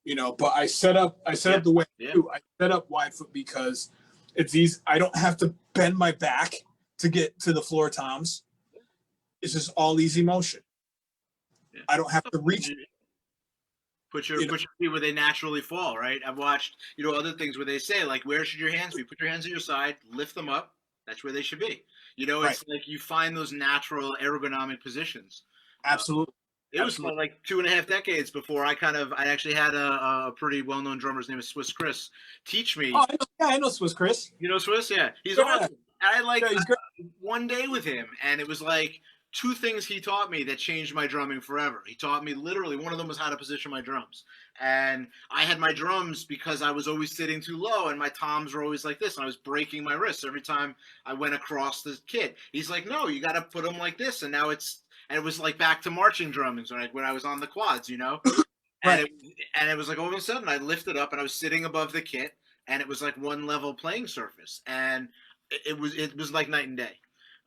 You know, but I set up the way I do. I set up wide foot because it's easy. I don't have to bend my back to get to the floor toms. It's just all easy motion. Yeah. I don't have to reach. Put your feet where they naturally fall, right? I've watched, you know, other things where they say, like, where should your hands be? Put your hands on your side, lift them up. That's where they should be. You know, it's like you find those natural ergonomic positions. Absolutely. It was like 2.5 decades before I actually had a pretty well-known drummer. His name is Swiss Chris teach me. Oh, I know Swiss Chris. You know Swiss? Yeah. He's awesome. I one day with him, and it was like 2 things he taught me that changed my drumming forever. He taught me literally, one of them was how to position my drums. And I had my drums because I was always sitting too low, and my toms were always like this, and I was breaking my wrists every time I went across the kit. He's like, "No, you got to put them like this." And now it was like back to marching drumming, so when I was on the quads, you know? And it was like all of a sudden I lifted up and I was sitting above the kit, and it was like one level playing surface. And it was like night and day.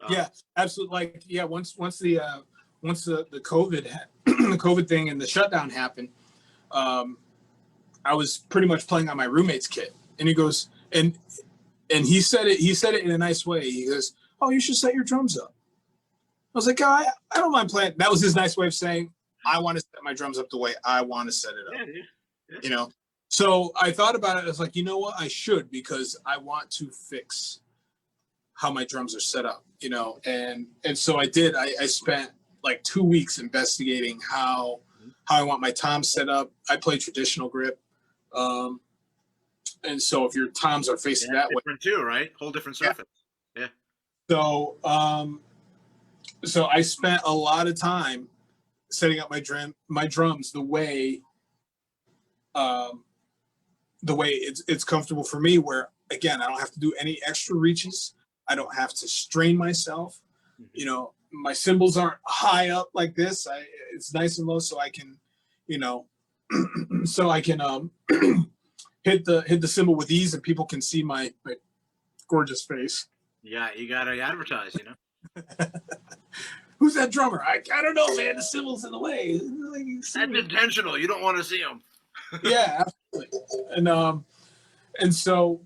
Yeah, absolutely. Like, yeah, once the COVID the COVID thing and the shutdown happened, I was pretty much playing on my roommate's kit, and he goes, and he said it in a nice way. He goes, "Oh, you should set your drums up." I was like, I don't mind playing. That was his nice way of saying, I want to set my drums up the way I want to set it up. Yeah. You know? So I thought about it. I was like, you know what? I should, because I want to fix how my drums are set up, you know? And so I did. I spent like 2 weeks investigating how I want my toms set up. I play traditional grip. And so if your toms are facing that way. Different too, right? Whole different surface. Yeah. So, so I spent a lot of time setting up my drums the way it's comfortable for me, where, again, I don't have to do any extra reaches. I don't have to strain myself. You know, my cymbals aren't high up like this. It's nice and low, so I can, you know, hit the cymbal with ease, and people can see my gorgeous face. Yeah, you gotta advertise, you know. Who's that drummer? I don't know, man. The cymbal's in the way. That's intentional. You don't want to see him. Yeah, absolutely. And so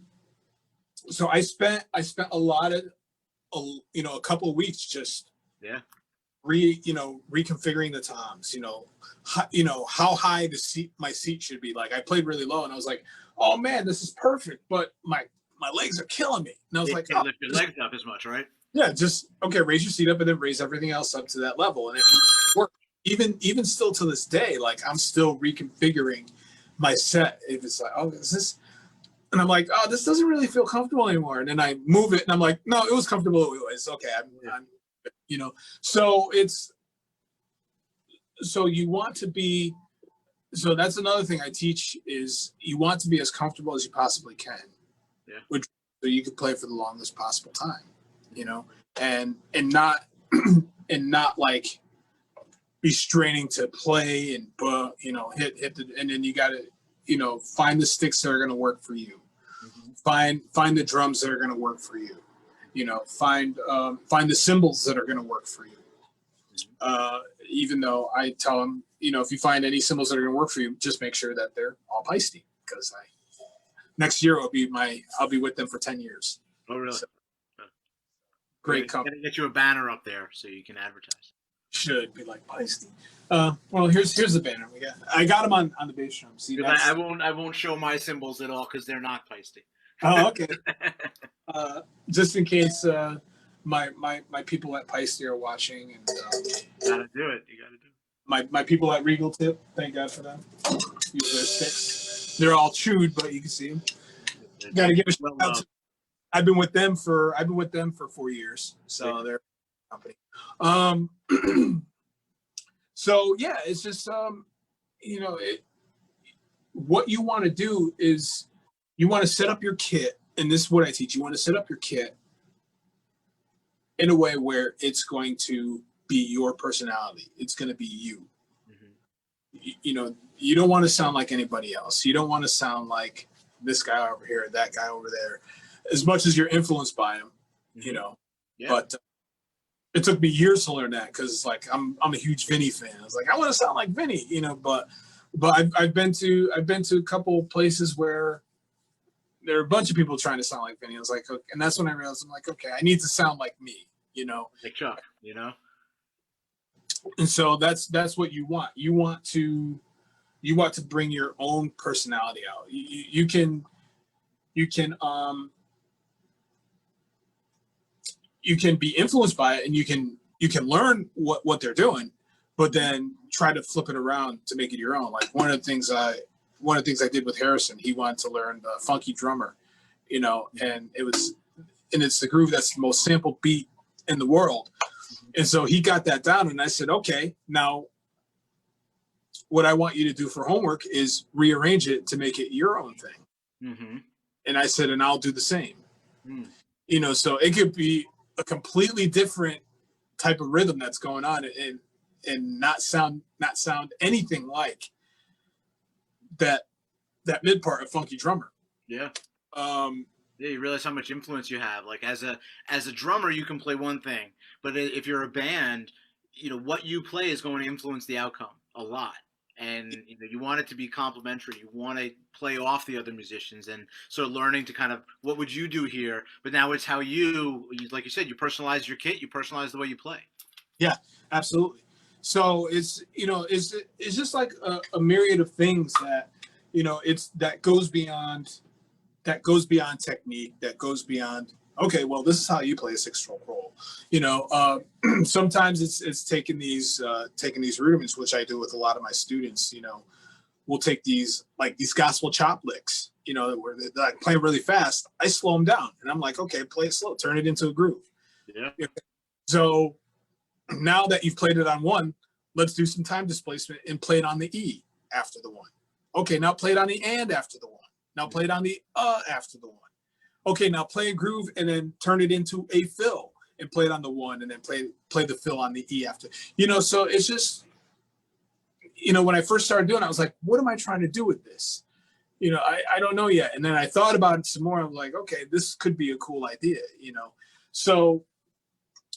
I spent a lot of, a couple of weeks just reconfiguring the toms. How high my seat should be. Like, I played really low, and I was like, "Oh man, this is perfect," but my legs are killing me. And I was like, "Can't lift your legs up as much, right?" Yeah, just raise your seat up and then raise everything else up to that level. And it worked. Even still to this day, like, I'm still reconfiguring my set. If it's like, "Oh, is this?" And I'm like, "Oh, this doesn't really feel comfortable anymore." And then I move it, and I'm like, "No, it was comfortable. It's okay." I'm so you want to be. So that's another thing I teach, is you want to be as comfortable as you possibly can. Yeah. So you can play for the longest possible time. You know, and not like be straining to play and hit the, and then you got to find the sticks that are going to work for you. Find the drums that are going to work for you. Find the cymbals that are going to work for you. Even though I tell them, if you find any cymbals that are going to work for you, just make sure that they're all Peisty, because next year I'll be with them for 10 years. Oh, really? So, great company. Get you a banner up there so you can advertise. Should be like Peisty. Well, here's the banner we got. I got them on the bass drum. See, I won't show my cymbals at all because they're not Peisty. Oh, okay. Just in case my people at Peisty are watching, and gotta do it. You gotta do it. My people at Regal Tip, thank God for them. Use their sticks. They're all chewed, but you can see them. Got to give a shout out to. I've been with them for 4 years, so they're a company. So yeah, it's just what you want to do is you want to set up your kit, and this is what I teach. You want to set up your kit in a way where it's going to be your personality. It's going to be you. Mm-hmm. You don't want to sound like anybody else. You don't want to sound like this guy over here, that guy over there, as much as you're influenced by him, Yeah. But it took me years to learn that, because like I'm a huge Vinny fan. I was like, I want to sound like Vinny, but I've been to a couple places where there are a bunch of people trying to sound like Vinny. I was like, okay, and that's when I realized, I'm like, okay, I need to sound like me, like Chuck, And so that's what you want. You want to bring your own personality out. You can be influenced by it, and you can learn what they're doing, but then try to flip it around to make it your own. Like one of the things I did with Harrison, he wanted to learn the funky drummer, and it's the groove that's the most sampled beat in the world. And so he got that down, and I said, okay, now what I want you to do for homework is rearrange it to make it your own thing. Mm-hmm. And I said, and I'll do the same. So it could be a completely different type of rhythm that's going on, and not sound anything like that mid part of funky drummer. Yeah. Yeah, you realize how much influence you have. Like as a drummer, you can play one thing, but if you're a band, what you play is going to influence the outcome a lot. And you want it to be complementary. You want to play off the other musicians, and so learning to kind of, what would you do here? But now it's how you, like you said, you personalize your kit, you personalize the way you play. Yeah, absolutely. So it's just like a myriad of things that that goes beyond technique, that goes beyond, okay, well, this is how you play a six-stroke roll. Sometimes it's taking these rudiments, which I do with a lot of my students. We'll take these gospel chop licks, where they're like playing really fast. I slow them down, and I'm like, okay, play it slow, turn it into a groove. Yeah. So now that you've played it on one, let's do some time displacement and play it on the E after the one. Okay, now play it on the and after the one. Now play it on the after the one. Okay, now play a groove and then turn it into a fill and play it on the one, and then play the fill on the E after. So it's just, when I first started doing it, I was like, what am I trying to do with this? I don't know yet. And then I thought about it some more. I'm like, okay, this could be a cool idea, So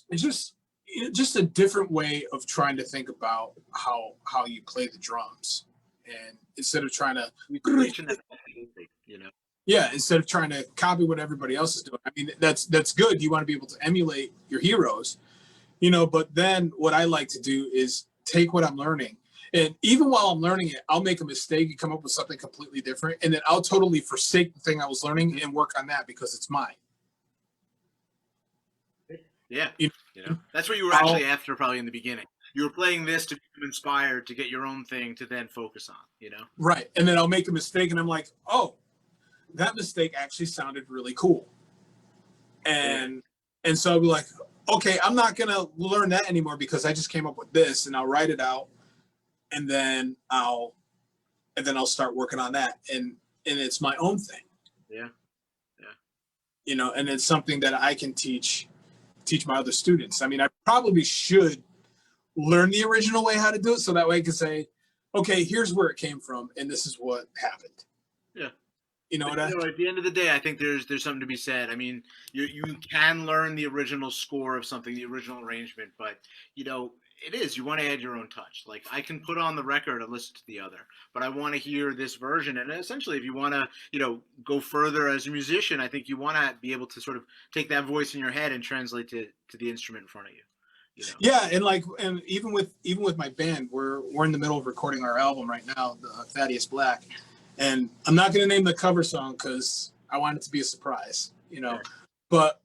it's just a different way of trying to think about how you play the drums. And instead of trying to, yeah, instead of trying to copy what everybody else is doing. I mean, that's good. You want to be able to emulate your heroes, but then what I like to do is take what I'm learning. And even while I'm learning it, I'll make a mistake and come up with something completely different. And then I'll totally forsake the thing I was learning and work on that because it's mine. Yeah. That's what you were actually after probably in the beginning. You were playing this to become inspired to get your own thing to then focus on, Right. And then I'll make a mistake and I'm like, oh, that mistake actually sounded really cool. And so I'll be like, okay, I'm not going to learn that anymore because I just came up with this, and I'll write it out, and then I'll start working on that. And it's my own thing. Yeah. Yeah. And it's something that I can teach my other students. I mean, I probably should learn the original way how to do it, so that way I can say, okay, here's where it came from, and this is what happened. Yeah. At the end of the day, I think there's something to be said. I mean, you can learn the original score of something, the original arrangement, but It is. You want to add your own touch. Like I can put on the record and listen to the other, but I want to hear this version. And essentially, if you want to, go further as a musician, I think you want to be able to sort of take that voice in your head and translate to the instrument in front of you. Yeah, and even with my band, we're in the middle of recording our album right now, the Thaddeus Black, and I'm not going to name the cover song because I want it to be a surprise, Okay. But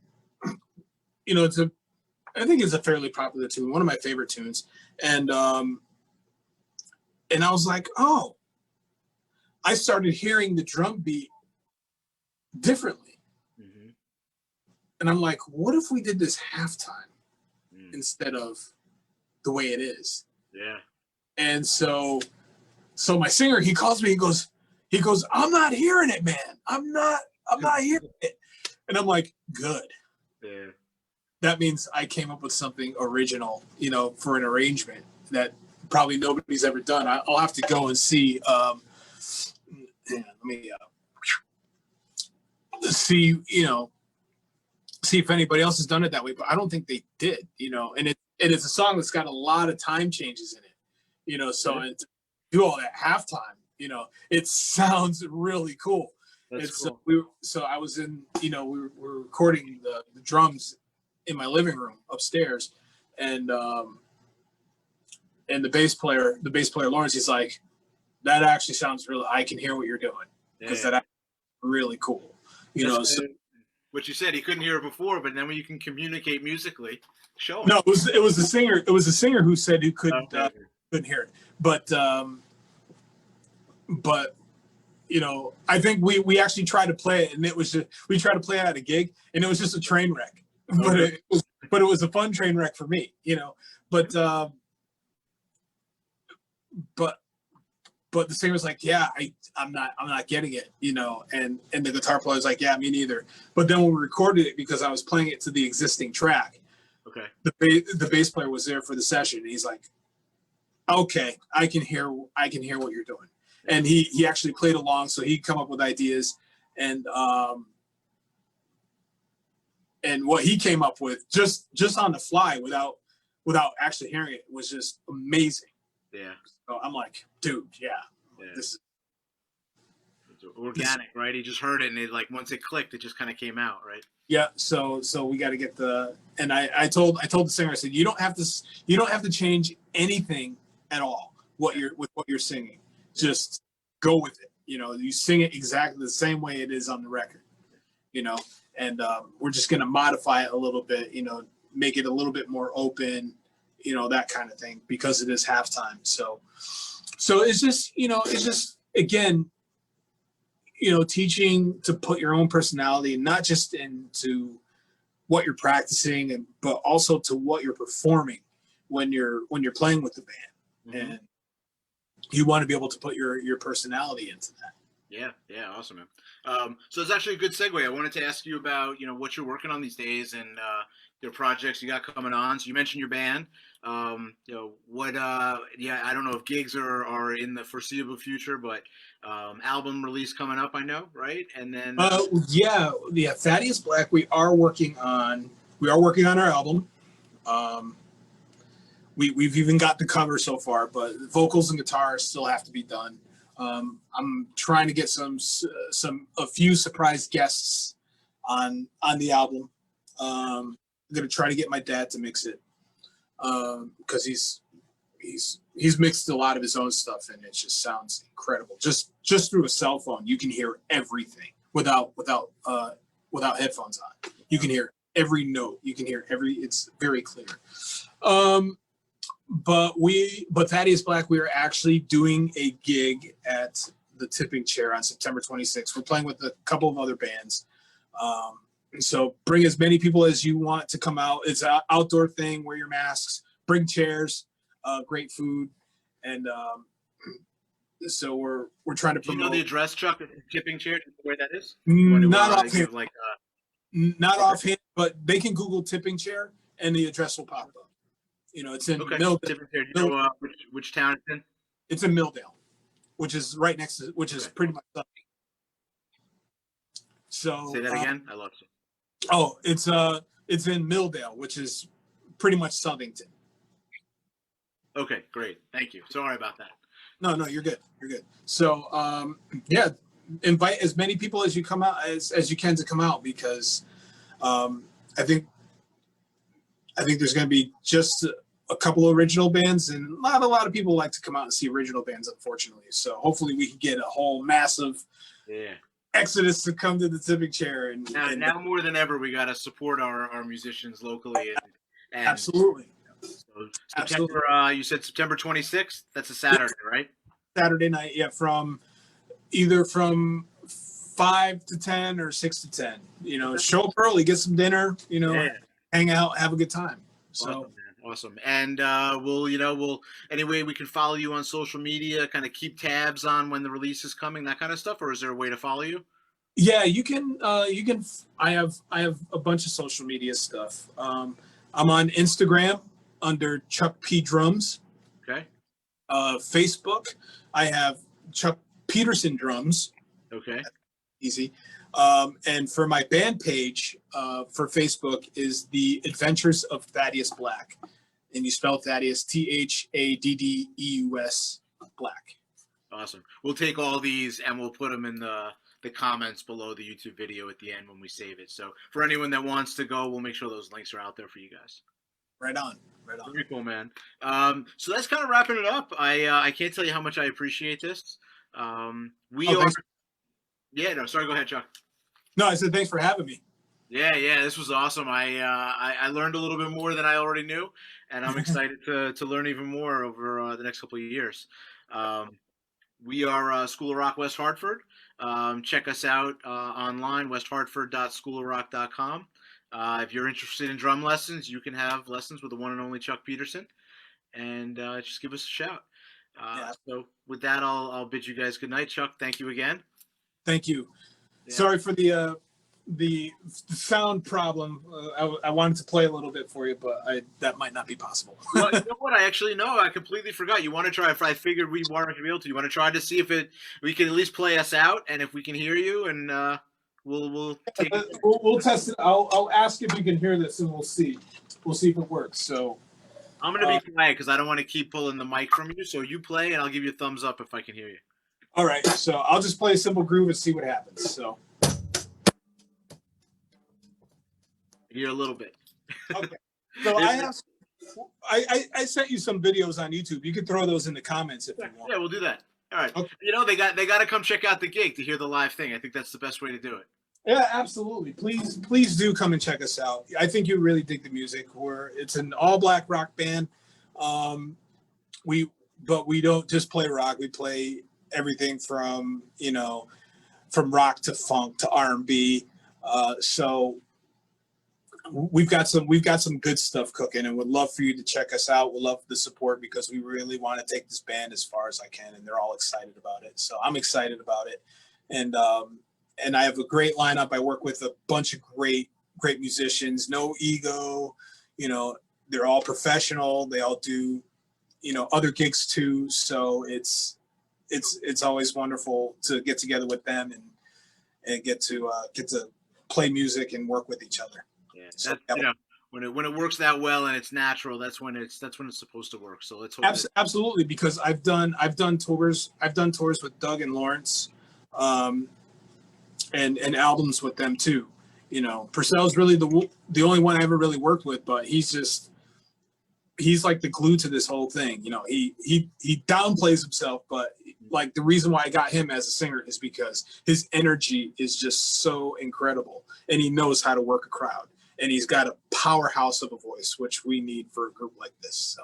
I think it's a fairly popular tune, one of my favorite tunes, and I was like, oh, I started hearing the drum beat differently, and I'm like, what if we did this halftime instead of the way it is? Yeah. And so my singer, he calls me, he goes, I'm not hearing it, man. I'm not hearing it. And I'm like, good. Yeah. That means I came up with something original, for an arrangement that probably nobody's ever done. I'll have to go and see. Let me see if anybody else has done it that way, but I don't think they did. And it's a song that's got a lot of time changes in it. So to do all that halftime, it sounds really cool. That's cool. So I was in, we were recording the drums in my living room upstairs, and the bass player Lawrence, he's like, that actually sounds really, I can hear what you're doing, because that's really cool. What you said, he couldn't hear it before, but then when you can communicate musically, show him. No, it was the singer. It was the singer who said he couldn't hear it. But I think we actually tried to play it, and we tried to play it at a gig, and it was just a train wreck. But it was a fun train wreck for me, But the singer was like, yeah, I'm not getting it, and the guitar player was like, yeah, me neither. But then when we recorded it, because I was playing it to the existing track, okay, the bass player was there for the session, and he's like, okay, I can hear what you're doing. And he actually played along, so he'd come up with ideas, and what he came up with just on the fly without actually hearing it was just amazing. Yeah. So I'm like, dude, yeah. This is organic, right? He just heard it, and once it clicked, it just kind of came out, right? Yeah. So we got to get and I told the singer, I said, you don't have to change anything at all what you're singing. Just go with it. You sing it exactly the same way it is on the record. And we're just going to modify it a little bit, make it a little bit more open, that kind of thing, because it is halftime. So it's just again, teaching to put your own personality, not just into what you're practicing, but also to what you're performing when you're playing with the band. And you want to be able to put your personality into that. Yeah, awesome, man. So it's actually a good segue. I wanted to ask you about, what you're working on these days and their projects you got coming on. So you mentioned your band. I don't know if gigs are in the foreseeable future, but album release coming up, I know, right? And then Thaddeus Black. We are working on our album. We've even got the cover so far, but vocals and guitar still have to be done. I'm trying to get a few surprise guests on the album. I'm gonna try to get my dad to mix it, because he's mixed a lot of his own stuff, and it just sounds incredible. Just through a cell phone, you can hear everything without headphones on. You can hear every note. You can hear it's very clear. But Thaddeus Black, we are actually doing a gig at the Tipping Chair on September 26th. We're playing with a couple of other bands. So bring as many people as you want to come out. It's an outdoor thing. Wear your masks. Bring chairs. Great food. And so we're trying to promote. Do you know the address, Chuck, at the Tipping Chair? Where that is? Not offhand. Not offhand, but they can Google Tipping Chair and the address will pop up. It's in Milldale. Tipping Chair. Do you know which town it's in? It's in Milldale, which is right next to, is pretty much something. So say that again. I lost you. Oh, it's in Milldale, which is pretty much Southington. Okay, great. Thank you. Sorry about that. No, no, you're good. You're good. So, yeah, invite as many people as you come out as you can to come out because um, I think there's going to be just a couple of original bands, and not a lot of people like to come out and see original bands, unfortunately. So hopefully we can get a whole massive exodus to come to the tipping chair. And now more than ever, we got to support our musicians locally. And absolutely. So September, you said September 26th. That's a Saturday, right? Saturday night, yeah, from either from 5 to 10 or 6 to 10. Show up early, get some dinner. Hang out, have a good time. So. Awesome, man. Awesome. And we'll anyway, we can follow you on social media, kind of keep tabs on when the release is coming, that kind of stuff. Or is there a way to follow you? Yeah, you can. I have a bunch of social media stuff. I'm on Instagram under Chuck P Drums. Okay. Facebook, I have Chuck Peterson Drums. Okay. Easy. And for my band page for Facebook is The Adventures of Thaddeus Black. And you spell Thaddeus Thaddeus Black. Awesome. We'll take all these and we'll put them in the comments below the YouTube video at the end when we save it. So for anyone that wants to go, we'll make sure those links are out there for you guys. Right on. Right on. Very cool, man. So that's kind of wrapping it up. I can't tell you how much I appreciate this. Yeah, no, sorry. Go ahead, Chuck. No, I said thanks for having me. Yeah, this was awesome. I learned a little bit more than I already knew, and I'm excited to learn even more over the next couple of years. We are School of Rock West Hartford. Check us out online, westhartford.schoolofrock.com. If you're interested in drum lessons, you can have lessons with the one and only Chuck Peterson, and just give us a shout. So with that, I'll bid you guys good night. Chuck, thank you again. Thank you. Yeah. Sorry for the sound problem. I wanted to play a little bit for you, but that might not be possible. Well, you know what? I completely forgot. You want to try? I figured we weren't be able to. You want to try to see if we can at least play us out, and if we can hear you, and we'll take it. We'll test it. I'll ask if you can hear this, and we'll see. We'll see if it works. So I'm gonna be quiet because I don't want to keep pulling the mic from you. So you play, and I'll give you a thumbs up if I can hear you. All right. So I'll just play a simple groove and see what happens. So. Hear a little bit. Okay. So I sent you some videos on YouTube. You can throw those in the comments if you want. Yeah, we'll do that. All right. Okay. They got to come check out the gig to hear the live thing. I think that's the best way to do it. Yeah, absolutely. Please do come and check us out. I think you really dig the music. It's an all black rock band. We don't just play rock. We play everything from rock to funk to R&B. So we've got some good stuff cooking, and would love for you to check us out. We'll love the support because we really want to take this band as far as I can, and they're all excited about it. So I'm excited about it, and I have a great lineup. I work with a bunch of great musicians. No ego, they're all professional. They all do, other gigs too. So it's always wonderful to get together with them and get to play music and work with each other. Yeah, so, when it works that well and it's natural, that's when it's supposed to work. So let's hope absolutely, because I've done tours with Doug and Lawrence, and albums with them too. Purcell's really the only one I ever really worked with, but he's like the glue to this whole thing. He downplays himself, but like the reason why I got him as a singer is because his energy is just so incredible, and he knows how to work a crowd. And he's got a powerhouse of a voice, which we need for a group like this. So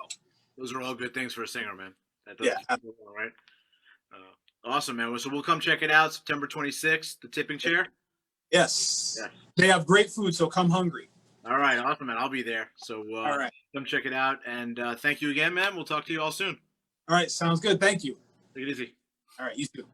those are all good things for a singer, man. Yeah. All right. Awesome, man. So we'll come check it out September 26th, the Tipping Chair. Yes. Yeah. They have great food, so come hungry. All right. Awesome, man. I'll be there. So all right. Come check it out. And thank you again, man. We'll talk to you all soon. All right. Sounds good. Thank you. Take it easy. All right. You too.